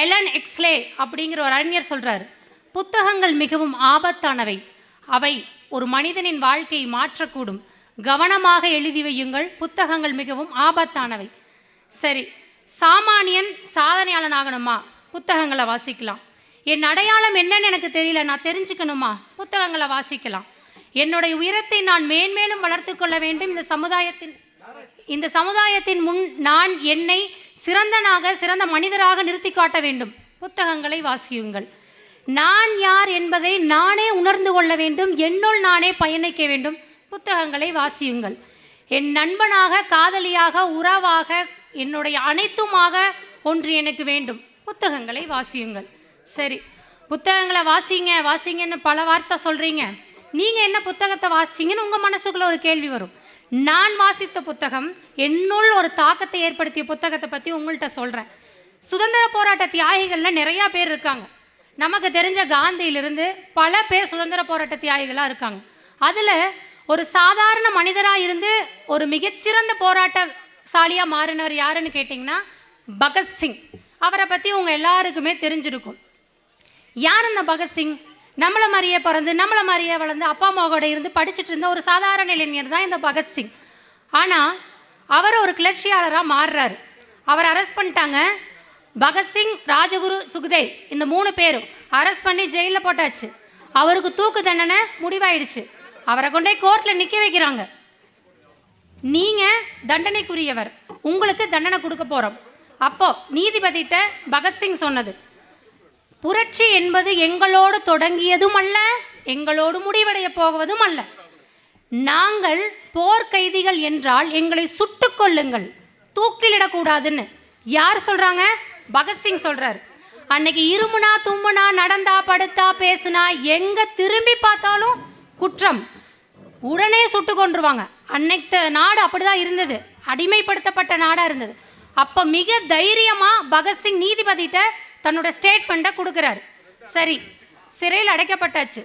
Elon எக்ஸ்லே அப்படிங்கிற ஒரு அறிஞர் சொல்கிறார், புத்தகங்கள் மிகவும் ஆபத்தானவை, அவை ஒரு மனிதனின் வாழ்க்கையை மாற்றக்கூடும், கவனமாக எழுதி வையுங்கள், புத்தகங்கள் மிகவும் ஆபத்தானவை. சரி, சாமானியன் சாதனையாளன் ஆகணுமா? புத்தகங்களை வாசிக்கலாம். என் அடையாளம் என்னன்னு எனக்கு தெரியல, நான் தெரிஞ்சுக்கணுமா? புத்தகங்களை வாசிக்கலாம். என்னுடைய உயரத்தை நான் மேன்மேலும் வளர்த்து கொள்ள வேண்டும், இந்த சமுதாயத்தின் முன் நான் என்னை சிறந்த மனிதராக நிறுத்தி காட்ட வேண்டும், புத்தகங்களை வாசியுங்கள். நான் யார் என்பதை நானே உணர்ந்து கொள்ள வேண்டும், என்னுள் நானே பயணிக்க வேண்டும், புத்தகங்களை வாசியுங்கள். என் நண்பனாக, காதலியாக, உறவாக, என்னுடைய அனைத்துமாக ஒன்று எனக்கு வேண்டும், புத்தகங்களை வாசியுங்கள். சரி, புத்தகங்களை வாசிங்கன்னு பல வார்த்தை சொல்கிறீங்க, நீங்கள் என்ன புத்தகத்தை வாசிச்சிங்கன்னு உங்கள் மனசுக்குள்ளே ஒரு கேள்வி வரும். நான் வாசித்த புத்தகம், என்னுள் ஒரு தாக்கத்தை ஏற்படுத்திய புத்தகத்தை பற்றி உங்கள்கிட்ட சொல்கிறேன். சுதந்திர போராட்ட தியாகிகளில் நிறையா பேர் இருக்காங்க. நமக்கு தெரிஞ்ச காந்தியிலிருந்து பல பேர் சுதந்திர போராட்ட தியாகிகளாக இருக்காங்க. அதில் ஒரு சாதாரண மனிதராக இருந்து ஒரு மிகச்சிறந்த போராட்டசாலியாக மாறினவர் யாருன்னு கேட்டிங்கன்னா பகத்சிங். அவரை பற்றி உங்கள் எல்லாருக்குமே தெரிஞ்சிருக்கும். யார் அந்த பகத்சிங்? நம்மளை மாதிரியே பிறந்து நம்மளை மாதிரியே வளர்ந்து அப்பா அம்மாவோட இருந்து படிச்சுட்டு இருந்த ஒரு சாதாரண இளைஞர் தான் இந்த பகத்சிங். ஆனால் அவர் ஒரு கிளர்ச்சியாளராக மாறுறாரு. அவர் அரெஸ்ட் பண்ணிட்டாங்க. பகத்சிங், ராஜகுரு, சுக்தேவ் இந்த 3 பேரும் அரெஸ்ட் பண்ணி ஜெயிலில் போட்டாச்சு. அவருக்கு தூக்கு தண்டனை முடிவாயிடுச்சு. அவரை கொண்டே கோர்ட்டில் நிற்க வைக்கிறாங்க. நீங்கள் தண்டனைக்குரியவர், உங்களுக்கு தண்டனை கொடுக்க போகிறோம். அப்போது நீதிபதிகிட்ட பகத்சிங் சொன்னது, புரட்சி என்பது எங்களோடு தொடங்கியதும் அல்ல, எங்களோடு முடிவடைய போவதும் அல்ல. நாங்கள் போர்க்கைதிகள் என்றால் எங்களை சுட்டு கொள்ளுங்கள், தூக்கிலிடக்கூடாதுன்னு யார் சொல்கிறாங்க? பகத்சிங் சொல்கிறார். அன்னைக்கு இருமுனா, தும்முனா, நடந்தா, படுத்தா, பேசுனா, எங்கே திரும்பி பார்த்தாலும் குற்றம், உடனே சுட்டு கொண்டுருவாங்க. அன்னைக்கு நாடு அப்படி தான் இருந்தது, அடிமைப்படுத்தப்பட்ட நாடாக இருந்தது. அப்போ மிக தைரியமாக பகத்சிங் நீதிபதிகிட்ட தன்னோட ஸ்டேட்மெண்ட்டை கொடுக்குறாரு. சரி, சிறையில் அடைக்கப்பட்டாச்சு.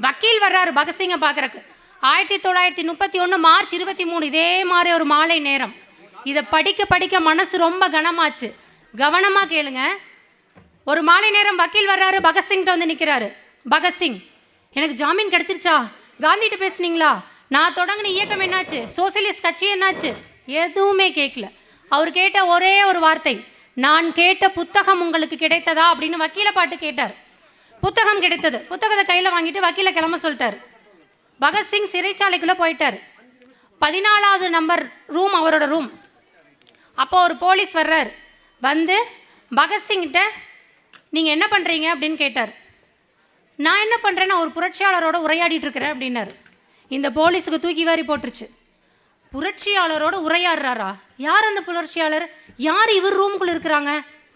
வக்கீல் வர்றாரு பகத்சிங்கை பார்க்குறக்கு. 1931 மார்ச் 23 இதே மாதிரி ஒரு மாலை நேரம். இதை படிக்க மனசு ரொம்ப கனமாச்சு. கவனமாக கேளுங்க. ஒரு மாலை நேரம் வக்கீல் வர்றாரு, பகத்சிங்கிட்ட வந்து நிற்கிறாரு. பகத்சிங், எனக்கு ஜாமீன் கிடச்சிருச்சா? காந்திகிட்ட பேசுனீங்களா? நான் தொடங்கின இயக்கம் என்னாச்சு? சோசியலிஸ்ட் கட்சி என்னாச்சு? எதுவுமே கேட்கல. அவர் கேட்ட ஒரே ஒரு வார்த்தை, நான் கேட்ட புத்தகம் உங்களுக்கு கிடைத்ததா அப்படின்னு வக்கீலை பாட்டு கேட்டார். புத்தகம் கிடைத்தது. புத்தகத்தை கையில் வாங்கிட்டு வக்கீலை கிளம்ப சொல்லிட்டார். பகத்சிங் சிறைச்சாலைக்குள்ளே போயிட்டார். 14வது நம்பர் ரூம் அவரோட ரூம். அப்போ ஒரு போலீஸ் வர்றார். வந்து பகத்சிங்கிட்ட நீங்கள் என்ன பண்ணுறீங்க அப்படின்னு கேட்டார். நான் என்ன பண்ணுறேன், நான் ஒரு புரட்சியாளரோட உரையாடிட்டு இருக்கிறேன் அப்படின்னாரு. இந்த போலீஸுக்கு தூக்கி வாரி போட்டுருச்சு. புரட்சியாளரோட உரையாடுறாரா? யார் அந்த புரட்சியாளர்? யார் இவர் ரூமுக்குள்ளே இருக்கிறாங்க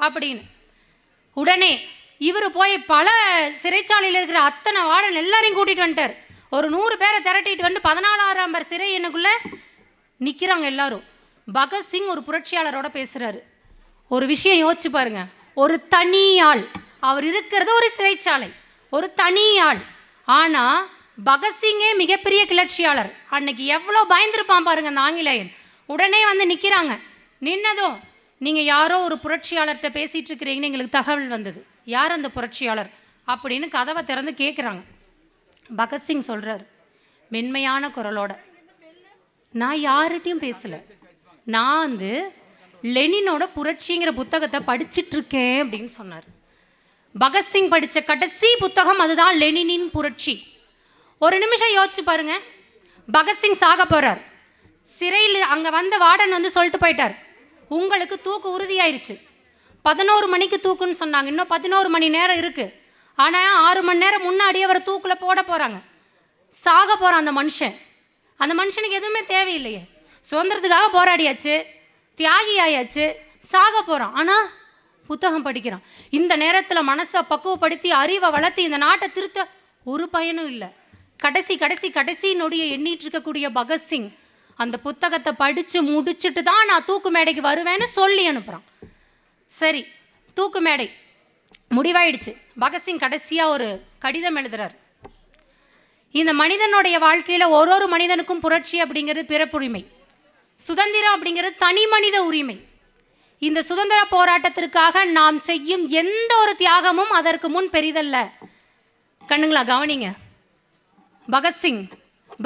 அப்படின்னு. உடனே இவர் போய் பல சிறைச்சாலையில் இருக்கிற அத்தனை வார்டன் எல்லாரையும் கூட்டிகிட்டு வந்துட்டார். ஒரு 100 பேரை திரட்டிட்டு வந்து 14ஆம் நம்பர் சிறை எண்ணுக்குள்ளே நிற்கிறாங்க எல்லாரும். பகத்சிங் ஒரு புரட்சியாளரோட பேசுகிறாரு. ஒரு விஷயம் யோசிச்சு பாருங்க. ஒரு தனி ஆள், அவர் இருக்கிறது ஒரு சிறைச்சாலை, ஒரு தனி ஆள். ஆனால் பகத்சிங்கே மிகப்பெரிய கிளர்ச்சியாளர். அன்னைக்கு எவ்வளோ பயந்துருப்பான் பாருங்க அந்த ஆங்கிலேயன். உடனே வந்து நிற்கிறாங்க. நின்னதும், நீங்கள் யாரோ ஒரு புரட்சியாளர்கிட்ட பேசிகிட்டு இருக்கிறீங்கன்னு எங்களுக்கு தகவல் வந்தது, யார் அந்த புரட்சியாளர் அப்படின்னு கதவை திறந்து கேட்குறாங்க. பகத்சிங் சொல்கிறார் மென்மையான குரலோட, நான் யார்கிட்டையும் பேசலை, நான் வந்து லெனினோட புரட்சிங்கிற புத்தகத்தை படிச்சிட்ருக்கேன் அப்படின்னு சொன்னார். பகத்சிங் படித்த கடைசி புத்தகம் அதுதான் லெனினின் புரட்சி. ஒரு நிமிஷம் யோசிச்சு பாருங்க. பகத்சிங் சாக போகிறார். சிறையில் அங்கே வந்த வார்டன் வந்து சொல்லிட்டு போயிட்டார், உங்களுக்கு தூக்கு உறுதியாயிருச்சு. 11 மணிக்கு தூக்குன்னு சொன்னாங்க. இன்னும் 11 மணி நேரம் இருக்குது. ஆனால் 6 மணி நேரம் முன்னாடி அவர் தூக்கில் போட போகிறாங்க. சாக போகிறான் அந்த மனுஷன். அந்த மனுஷனுக்கு எதுவுமே தேவையில்லையே, சுதந்திரத்துக்காக போராடியாச்சு, தியாகி ஆயாச்சு, சாக போகிறான். ஆனால் புத்தகம் படிக்கிறான். இந்த நேரத்தில் மனசை பக்குவப்படுத்தி அறிவை வளர்த்து இந்த நாட்டை திருத்த ஒரு பயனும் இல்லை. கடைசி நொடியை எண்ணிட்டு இருக்கக்கூடிய பகத்சிங் அந்த புத்தகத்தை படித்து முடிச்சுட்டு தான் நான் தூக்கு மேடைக்கு வருவேன்னு சொல்லி அனுப்புகிறான். சரி, தூக்கு மேடை முடிவாயிடுச்சு. பகத்சிங் கடைசியாக ஒரு கடிதம் எழுதுகிறார். இந்த மனிதனுடைய வாழ்க்கையில் ஒரு மனிதனுக்கும் புரட்சி அப்படிங்கிறது பிறப்புரிமை, சுதந்திரம் அப்படிங்கிறது தனி மனித உரிமை. இந்த சுதந்திர போராட்டத்திற்காக நாம் செய்யும் எந்த ஒரு தியாகமும் அதற்கு முன் பெரிதல்ல. கண்ணுங்களா கவனிங்க.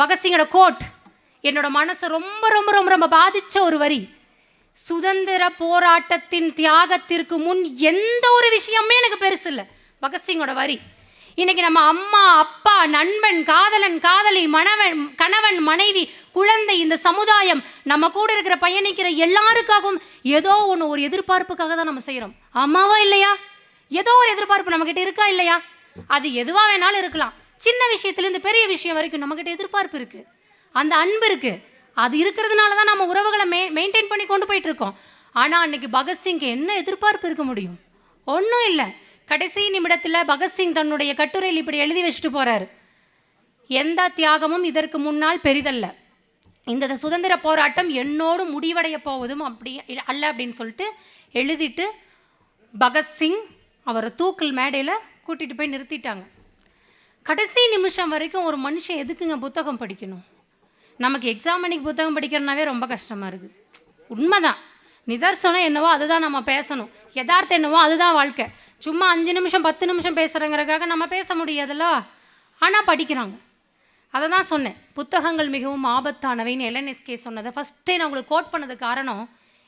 பகத்சிங்கோட கோட் என்னோட மனசை ரொம்ப ரொம்ப ரொம்ப ரொம்ப பாதிச்ச ஒரு வரி. சுதந்திர போராட்டத்தின் தியாகத்திற்கு முன் எந்த ஒரு விஷயமே எனக்கு பெருசு இல்லை. பகத்சிங்கோட வரி. இன்னைக்கு நம்ம அம்மா, அப்பா, நண்பன், காதலன், காதலி, கணவன், மனைவி, குழந்தை, இந்த சமுதாயம், நம்ம கூட இருக்கிற பயணிக்கிற எல்லாருக்காகவும் ஏதோ ஒன்று ஒரு எதிர்பார்ப்புக்காக தான் நம்ம செய்கிறோம். அம்மாவா இல்லையா? ஏதோ ஒரு எதிர்பார்ப்பு நம்மக்கிட்ட இருக்கா இல்லையா? அது எதுவாக வேணாலும் இருக்கலாம். சின்ன விஷயத்துலேருந்து பெரிய விஷயம் வரைக்கும் நம்மக்கிட்ட எதிர்பார்ப்பு இருக்குது, அந்த அன்பு இருக்குது. அது இருக்கிறதுனால தான் நம்ம உறவுகளை மெயின்டைன் பண்ணி கொண்டு போயிட்டு இருக்கோம். ஆனால் அன்னைக்கு பகத்சிங்க்கு என்ன எதிர்பார்ப்பு இருக்க முடியும்? ஒன்றும் இல்லை. கடைசி நிமிடத்தில் பகத்சிங் தன்னுடைய கட்டுரையில் இப்படி எழுதி வச்சுட்டு போகிறார், எந்த தியாகமும் இதற்கு முன்னால் பெரிதல்ல, இந்த சுதந்திர போராட்டம் என்னோடு முடிவடைய போவதும் அப்படி அல்ல அப்படின்னு சொல்லிட்டு எழுதிட்டு பகத்சிங் அவரை தூக்கல் மேடையில் கூட்டிகிட்டு போய் நிறுத்திட்டாங்க. கடைசி நிமிஷம் வரைக்கும் ஒரு மனுஷன் எதுக்குங்க புத்தகம் படிக்கணும்? நமக்கு எக்ஸாம் அன்னைக்கு புத்தகம் படிக்கிறனாவே ரொம்ப கஷ்டமாக இருக்குது. உண்மைதான். நிதர்சனம் என்னவோ அதுதான் நம்ம பேசணும், யதார்த்தம் என்னவோ அதுதான் வாழ்க்கை. சும்மா 5 நிமிஷம் 10 நிமிஷம் பேசுகிறங்கிறக்காக நம்ம பேச முடியாதுல்ல. ஆனால் படிக்கிறாங்க. அதை தான் சொன்னேன், புத்தகங்கள் மிகவும் ஆபத்தானவைன்னு எல்என்எஸ்கே சொன்னதை ஃபஸ்ட்டே நான் உங்களுக்கு கோட் பண்ணது காரணம்,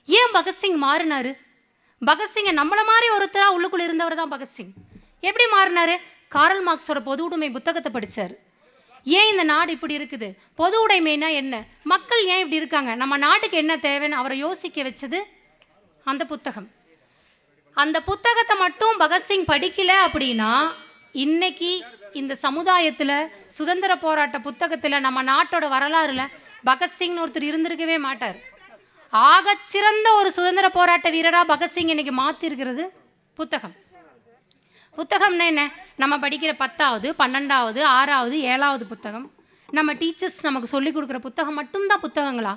ஏன் பகத்சிங் மாறினார்? பகத்சிங்கை நம்மளை மாதிரி ஒருத்தராக உள்ளுக்குள்ளே இருந்தவர் தான் பகத்சிங். எப்படி மாறினார்? காரல் மார்க்ஸோட பொது உடைமை புத்தகத்தை படித்தார். ஏன் இந்த நாடு இப்படி இருக்குது, பொது உடைமைனா என்ன, மக்கள் ஏன் இப்படி இருக்காங்க, நம்ம நாட்டுக்கு என்ன தேவைன்னு அவரை யோசிக்க வச்சது அந்த புத்தகம். அந்த புத்தகத்தை மட்டும் பகத்சிங் படிக்கலை அப்படின்னா இன்னைக்கு இந்த சமுதாயத்தில் சுதந்திர போராட்ட புத்தகத்தில் நம்ம நாட்டோட வரலாறுல பகத்சிங்னு ஒருத்தர் இருந்திருக்கவே மாட்டார். ஆகச்சிறந்த ஒரு சுதந்திர போராட்ட வீரராக பகத்சிங் இன்னைக்கு மாற்றிருக்கிறது புத்தகம். புத்தகம்னா என்ன? நம்ம படிக்கிற 10வது 12வது 6வது 7வது புத்தகம், நம்ம டீச்சர்ஸ் நமக்கு சொல்லிக் கொடுக்குற புத்தகம் மட்டும்தான் புத்தகங்களா?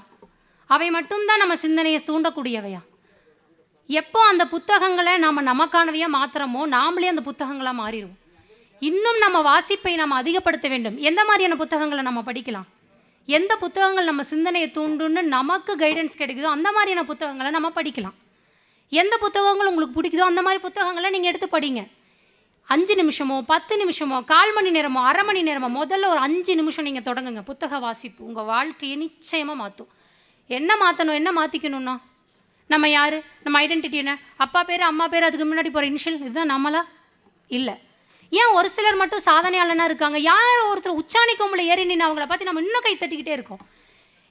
அவை மட்டும்தான் நம்ம சிந்தனையை தூண்டக்கூடியவையா? எப்போ அந்த புத்தகங்களை நம்ம நமக்கானவையாக மாத்திரமோ நாமளே அந்த புத்தகங்களாக மாறிடுவோம். இன்னும் நம்ம வாசிப்பை நம்ம அதிகப்படுத்த வேண்டும். எந்த மாதிரியான புத்தகங்களை நம்ம படிக்கலாம், எந்த புத்தகங்கள் நம்ம சிந்தனையை தூண்டுன்னு நமக்கு கைடன்ஸ் கிடைக்குதோ அந்த மாதிரியான புத்தகங்களை நம்ம படிக்கலாம். எந்த புத்தகங்கள் உங்களுக்கு பிடிக்குதோ அந்த மாதிரி புத்தகங்களை நீங்கள் எடுத்து படிங்க. 5 நிமிஷமோ 10 நிமிஷமோ 1/4 மணி நேரமோ 1/2 மணி நேரமோ முதல்ல ஒரு 5 நிமிஷம் நீங்கள் தொடங்குங்க. புத்தக வாசிப்பு உங்கள் வாழ்க்கையை நிச்சயமாக மாற்றும். என்ன மாற்றணும், என்ன மாற்றிக்கணும்னா, நம்ம யார், நம்ம ஐடென்டிட்டி என்ன, அப்பா பேர் அம்மா பேர் அதுக்கு முன்னாடி போகிற இனிஷியல் இதுதான் நம்மளா? இல்லை. ஏன் ஒரு சிலர் மட்டும் சாதனையாளனாக இருக்காங்க, யார் ஒருத்தர் உச்சாணி கொம்பில் ஏறி நின்று அவங்கள பார்த்து நம்ம இன்னும் கை தட்டிக்கிட்டே இருக்கோம்.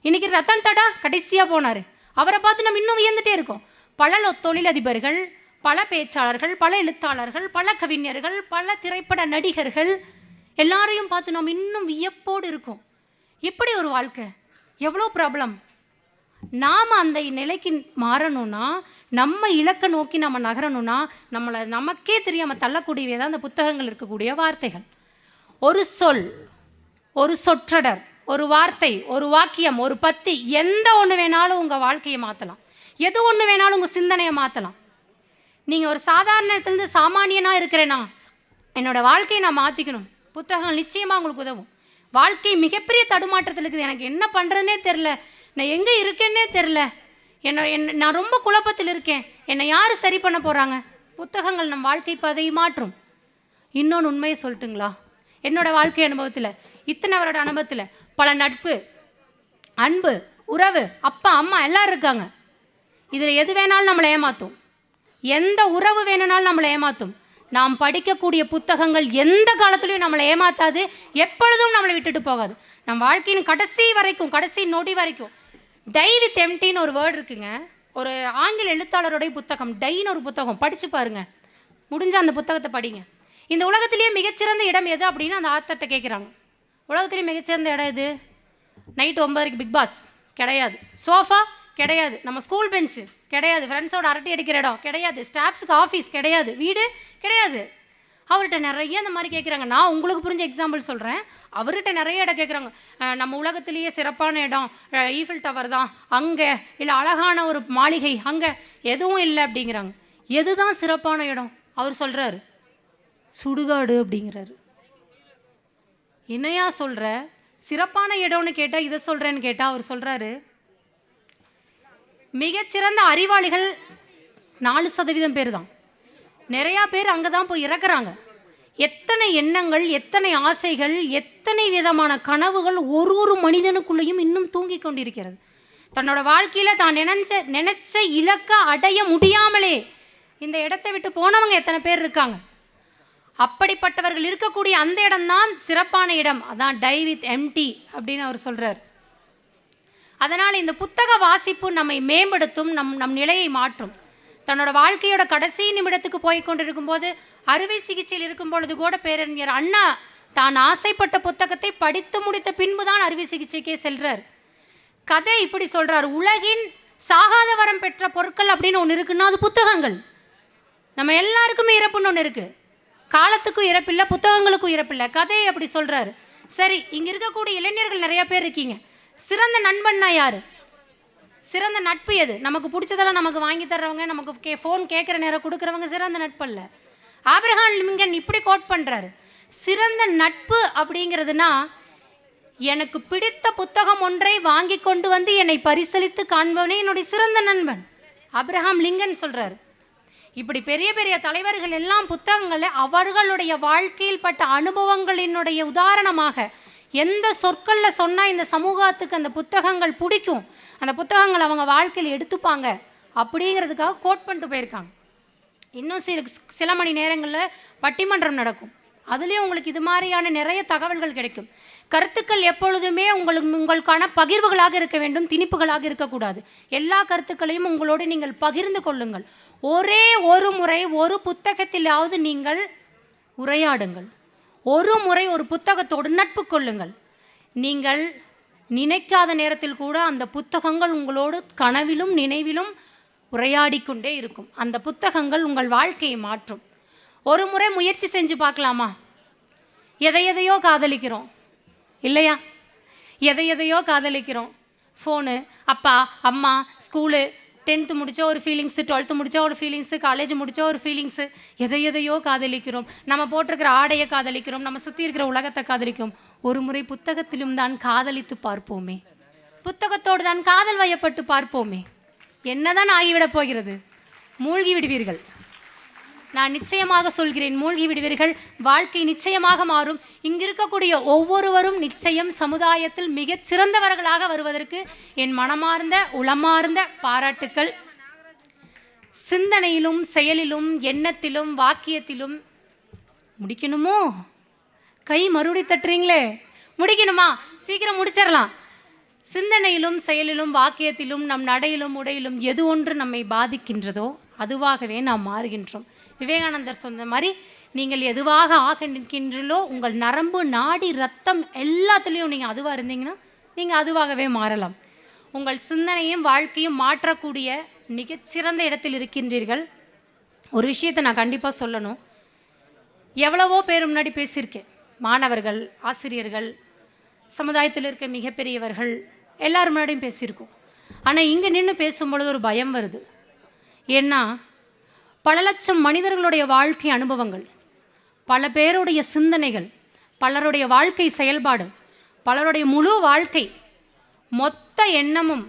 இன்றைக்கி ரத்தன் டாடா கடைசியாக போனார், அவரை பார்த்து நம்ம இன்னும் வியந்துகிட்டே இருக்கோம். பல தொழிலதிபர்கள், பல பேச்சாளர்கள், பல எழுத்தாளர்கள், பல கவிஞர்கள், பல திரைப்பட நடிகர்கள் எல்லாரையும் பார்த்து நம்ம இன்னும் வியப்போடு இருக்கோம். எப்படி ஒரு வாழ்க்கை, எவ்வளோ ப்ராப்ளம். நாம் அந்த நிலைக்கு மாறணும்னா, நம்ம இலக்கை நோக்கி நம்ம நகரணும்னா, நம்மளை நமக்கே தெரியாமல் தள்ளக்கூடியவே தான் அந்த புத்தகங்கள் இருக்கக்கூடிய வார்த்தைகள். ஒரு சொல், ஒரு சொற்றொடர், ஒரு வார்த்தை, ஒரு வாக்கியம், ஒரு பத்தி, எந்த ஒன்று வேணாலும் உங்கள் வாழ்க்கையை மாற்றலாம். எது ஒன்று வேணாலும் உங்கள் சிந்தனையை மாற்றலாம். நீங்கள் ஒரு சாதாரணத்துலேருந்து சாமானியனாக இருக்கிறேன்னா, என்னோடய வாழ்க்கையை நான் மாற்றிக்கணும், புத்தகங்கள் நிச்சயமாக உங்களுக்கு உதவும். வாழ்க்கை மிகப்பெரிய தடுமாற்றத்தில் இருக்குது, எனக்கு என்ன பண்ணுறதுனே தெரில, நான் எங்கே இருக்கேன்னே தெரில, நான் ரொம்ப குழப்பத்தில் இருக்கேன், என்னை யார் சரி பண்ண போகிறாங்க? புத்தகங்கள் நம் வாழ்க்கை பாதையை மாற்றும். இன்னொன்று உண்மையை சொல்லட்டுங்களா, என்னோடய வாழ்க்கை அனுபவத்தில், இத்தனை வருட அனுபவத்தில் பல நட்பு, அன்பு, உறவு, அப்பா அம்மா எல்லோரும் இருக்காங்க. இதில் எது வேணாலும் நம்மளை ஏமாற்றும், எந்த உறவு வேணும்னாலும் நம்மளை ஏமாற்றும். நாம் படிக்கக்கூடிய புத்தகங்கள் எந்த காலத்துலையும் நம்மளை ஏமாத்தாது, எப்பொழுதும் நம்மளை விட்டுட்டு போகாது. நம் வாழ்க்கையின் கடைசி வரைக்கும், கடைசி நொடி வரைக்கும். டை வித் எம்டின்னு ஒரு வேர்டு இருக்குங்க, ஒரு ஆங்கில எழுத்தாளருடைய புத்தகம், டைன்னு ஒரு புத்தகம், படித்து பாருங்கள், முடிஞ்ச அந்த புத்தகத்தை படிங்க. இந்த உலகத்திலேயே மிகச்சிறந்த இடம் எது அப்படின்னு அந்த ஆத்தர்கிட்ட கேட்குறாங்க. உலகத்திலேயே மிகச்சிறந்த இடம் எது? நைட்டு 9:30 பிக் பாஸ் கிடையாது, சோஃபா கிடையாது, நம்ம ஸ்கூல் பெஞ்சு கிடையாது, ஃப்ரெண்ட்ஸோட அரட்டை அடிக்கிற இடம் கிடையாது, ஸ்டாஃப்ஸுக்கு ஆஃபீஸ் கிடையாது, வீடு கிடையாது. அவர்கிட்ட நிறைய இந்த மாதிரி கேட்குறாங்க. நான் உங்களுக்கு புரிஞ்ச எக்ஸாம்பிள் சொல்கிறேன். அவர்கிட்ட நிறைய இடம் கேட்குறாங்க. நம்ம உலகத்திலேயே சிறப்பான இடம் ஈஃபில் டவர் தான், அங்கே இல்லை அழகான ஒரு மாளிகை அங்கே, எதுவும் இல்லை அப்படிங்கிறாங்க. எது தான் சிறப்பான இடம்? அவர் சொல்கிறாரு சுடுகாடு அப்படிங்கிறாரு. என்னையா சொல்கிற, சிறப்பான இடம்னு கேட்டால் இதை சொல்கிறேன்னு கேட்டால் அவர் சொல்கிறாரு, மிகச்சிறந்த அறிவாளிகள் 4% பேர் தான். நிறையா பேர் அங்கே தான் போய் இறக்குறாங்க. எத்தனை எண்ணங்கள், எத்தனை ஆசைகள், எத்தனை விதமான கனவுகள் ஒரு மனிதனுக்குள்ளேயும் இன்னும் தூங்கி கொண்டிருக்கிறது. தன்னோட வாழ்க்கையில் தான் நினைச்ச இலக்கை அடைய முடியாமலே இந்த இடத்தை விட்டு போனவங்க எத்தனை பேர் இருக்காங்க. அப்படிப்பட்டவர்கள் இருக்கக்கூடிய அந்த இடம்தான் சிறப்பான இடம். அதான் டை வித் எம்டி அப்படின்னு அவர் சொல்கிறார். அதனால் இந்த புத்தக வாசிப்பு நம்மை மேம்படுத்தும், நம் நிலையை மாற்றும். தன்னோட வாழ்க்கையோட கடைசி நிமிடத்துக்கு போய் கொண்டிருக்கும் போது, அறுவை சிகிச்சையில் இருக்கும் பொழுது கூட பேரறிஞர் அண்ணா தான் ஆசைப்பட்ட புத்தகத்தை படித்து முடித்த பின்பு தான் அறுவை சிகிச்சைக்கே செல்றார். கதை இப்படி சொல்றார், உலகின் சாகாத வரம் பெற்ற பொருட்கள் அப்படின்னு ஒன்று இருக்குன்னா அது புத்தகங்கள். நம்ம எல்லாருக்குமே இறப்புன்னு ஒன்று இருக்குது. காலத்துக்கும் இறப்பில்லை, புத்தகங்களுக்கும் இறப்பில்லை. கதையை அப்படி சொல்கிறாரு. சரி, இங்கே இருக்கக்கூடிய இளைஞர்கள் நிறையா பேர் இருக்கீங்க. சிறந்த நண்பன்னா யார்? சிறந்த நட்பு எது? நமக்கு பிடிச்சதெல்லாம் நமக்கு வாங்கி தர்றவங்க, நமக்கு ஃபோன் கேட்குற நேரம் கொடுக்குறவங்க சிறந்த நட்பு இல்லை. ஆபிரகாம் லிங்கன் இப்படி கோட் பண்ணுறாரு, சிறந்த நட்பு அப்படிங்கிறதுனா எனக்கு பிடித்த புத்தகம் ஒன்றை வாங்கி கொண்டு வந்து என்னை பரிசளித்து காண்பவனே என்னுடைய சிறந்த நண்பன். ஆபிரகாம் லிங்கன் சொல்கிறார். இப்படி பெரிய பெரிய தலைவர்கள் எல்லாம் புத்தகங்களை அவர்களுடைய வாழ்க்கையில் பட்ட அனுபவங்களினுடைய உதாரணமாக எந்த சொற்களில் சொன்னால் இந்த சமூகத்துக்கு அந்த புத்தகங்கள் பிடிக்கும், அந்த புத்தகங்கள் அவங்க வாழ்க்கையில் எடுத்துப்பாங்க அப்படிங்கிறதுக்காக கோட் பண்ணிட்டு போயிருக்காங்க. இன்னும் சில மணி நேரங்களில் பட்டிமன்றம் நடக்கும். அதுலேயும் உங்களுக்கு இது மாதிரியான நிறைய தகவல்கள் கிடைக்கும். கருத்துக்கள் எப்பொழுதுமே உங்களுக்கான பகிர்வுகளாக இருக்க வேண்டும், திணிப்புகளாக இருக்கக்கூடாது. எல்லா கருத்துக்களையும் உங்களோடு நீங்கள் பகிர்ந்து கொள்ளுங்கள். ஒரே ஒரு முறை ஒரு புத்தகத்திலாவது நீங்கள் உரையாடுங்கள். ஒரு முறை ஒரு புத்தகத்தோடு நட்பு கொள்ளுங்கள். நீங்கள் நினைக்காத நேரத்தில் கூட அந்த புத்தகங்கள் உங்களோடு கனவிலும் நினைவிலும் உரையாடி கொண்டே இருக்கும். அந்த புத்தகங்கள் உங்கள் வாழ்க்கையை மாற்றும். ஒரு முறை முயற்சி செஞ்சு பார்க்கலாமா? எதையோ காதலிக்கிறோம் இல்லையா? எதையோ காதலிக்கிறோம். ஃபோனு, அப்பா அம்மா, ஸ்கூலு, 10th முடித்தா ஒரு ஃபீலிங்ஸு, 12th முடித்தா ஒரு ஃபீலிங்ஸு, காலேஜ் முடித்தா ஒரு ஃபீலிங்ஸு. எதையோ காதலிக்கிறோம். நம்ம போட்டிருக்கிற ஆடையை காதலிக்கிறோம், நம்ம சுற்றி இருக்கிற உலகத்தை காதலிக்கிறோம். ஒரு முறை புத்தகத்திலும் தான் காதலித்து பார்ப்போமே, புத்தகத்தோடு தான் காதல் வயப்பட்டு பார்ப்போமே. என்னதான் ஆகிவிடப் போகிறது? மூழ்கி விடுவீர்கள். நான் நிச்சயமாக சொல்கிறேன், மூழ்கி விடுவீர்கள். வாழ்க்கை நிச்சயமாக மாறும். இங்கு இருக்கக்கூடிய ஒவ்வொருவரும் நிச்சயம் சமுதாயத்தில் மிகச் சிறந்தவர்களாக வருவதற்கு என் மனமார்ந்த உளமார்ந்த பாராட்டுக்கள். சிந்தனையிலும் செயலிலும் எண்ணத்திலும் வாக்கியத்திலும் முடிக்கணுமோ? கை மறுபடி தட்டுறீங்களே, முடிக்கணுமா? சீக்கிரம் முடிச்சிடலாம். சிந்தனையிலும் செயலிலும் வாக்கியத்திலும் நம் நடையிலும் உடையிலும் எது ஒன்று நம்மை பாதிக்கின்றதோ அதுவாகவே நாம் மாறுகின்றோம். விவேகானந்தர் சொன்ன மாதிரி, நீங்கள் எதுவாக ஆகின்றீர்களோ உங்கள் நரம்பு, நாடி, ரத்தம் எல்லாத்துலேயும் நீங்கள் அதுவாக இருந்தீங்கன்னா நீங்கள் அதுவாகவே மாறலாம். உங்கள் சிந்தனையும் வாழ்க்கையும் மாற்றக்கூடிய மிகச்சிறந்த இடத்தில் இருக்கின்றீர்கள். ஒரு விஷயத்தை நான் கண்டிப்பாக சொல்லணும். எவ்வளவோ பேர் முன்னாடி பேசியிருக்கேன். மாணவர்கள், ஆசிரியர்கள், சமுதாயத்தில் இருக்க மிகப்பெரியவர்கள் எல்லாரும் முன்னாடியும் பேசியிருக்கோம். ஆனால் இங்கே நின்று பேசும்பொழுது ஒரு பயம் வருது. ஏன்னா பல லட்சம் மனிதர்களுடைய வாழ்க்கை அனுபவங்கள், பல பேருடைய சிந்தனைகள், பலருடைய வாழ்க்கை செயல்பாடு, பலருடைய முழு வாழ்க்கை மொத்த எண்ணமும்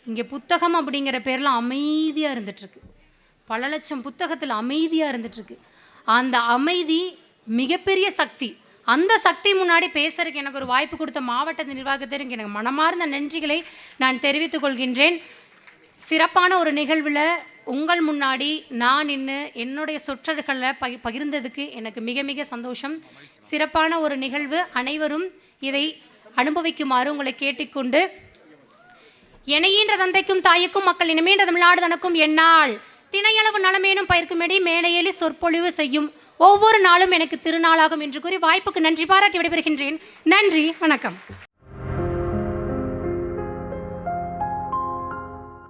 இங்கே புத்தகம் அப்படிங்கிற பேரில் அமைதியாக இருந்துகிட்ருக்கு. பல லட்சம் புத்தகத்தில் அமைதியாக இருந்துகிட்ருக்கு. அந்த அமைதி மிகப்பெரிய சக்தி. அந்த சக்தி முன்னாடி பேசுறதுக்கு எனக்கு ஒரு வாய்ப்பு கொடுத்த மாவட்ட நிர்வாகத்திற்கு எனக்கு மனமார்ந்த நன்றிகளை நான் தெரிவித்துக் கொள்கின்றேன். சிறப்பான ஒரு நிகழ்வில் உங்கள் முன்னாடி நான் என்னுடைய சொற்றொடர்களை பகிர்ந்ததுக்கு எனக்கு மிக மிக சந்தோஷம். சிறப்பான ஒரு நிகழ்வு. அனைவரும் இதை அனுபவிக்குமாறு உங்களை கேட்டுக்கொண்டு, எனையீன்ற தந்தைக்கும் தாய்க்கும் மக்கள் இனமேன்ற தமிழ்நாடு தனக்கும் என்னால் திணையளவு நலமேனும் பயிர்க்கும்படி மேடையேலி சொற்பொழிவு செய்யும் ஒவ்வொரு நாளும் எனக்கு திருநாளாகும் என்று கூறி வாய்ப்புக்கு நன்றி பாராட்டி விடைபெறுகின்றேன். நன்றி, வணக்கம்.